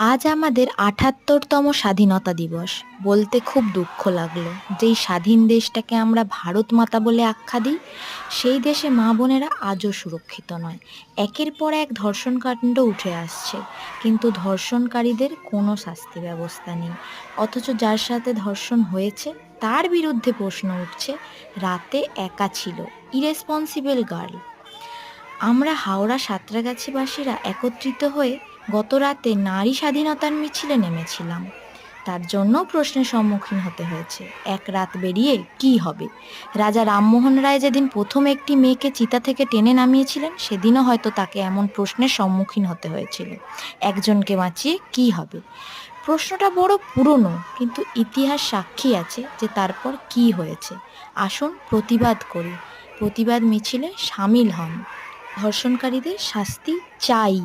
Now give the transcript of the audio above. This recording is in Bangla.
আজ আমাদের ৭৮তম স্বাধীনতা দিবস। বলতে খুব দুঃখ লাগলো, যেই স্বাধীন দেশটাকে আমরা ভারত মাতা বলে আখ্যা দিই, সেই দেশে মা বোনেরা আজও সুরক্ষিত নয়। একের পর এক ধর্ষণকাণ্ড উঠে আসছে, কিন্তু ধর্ষণকারীদের কোনো শাস্তি ব্যবস্থা নেই। অথচ যার সাথে ধর্ষণ হয়েছে তার বিরুদ্ধে প্রশ্ন উঠছে, রাতে একা ছিল, ইরেসপন্সিবল গার্ল। আমরা হাওড়া সাঁতরাগাছিবাসীরা একত্রিত হয়ে গত রাতে নারী স্বাধীনতার মিছিলে নেমেছিলাম। তার জন্য প্রশ্নের সম্মুখীন হতে হয়েছে, এক রাত বেরিয়ে কি হবে। রাজা রামমোহন রায় যেদিন প্রথম একটি মেয়েকে চিতা থেকে টেনে নামিয়েছিলেন, সেদিনও হয়তো তাকে এমন প্রশ্নের সম্মুখীন হতে হয়েছিল, একজনকে বাঁচিয়ে কি হবে। প্রশ্নটা বড় পুরনো, কিন্তু ইতিহাস সাক্ষী আছে যে তারপর কি হয়েছে। আসুন প্রতিবাদ করি, প্রতিবাদ মিছিলে সামিল হন, ধর্ষণকারীদের শাস্তি চাই।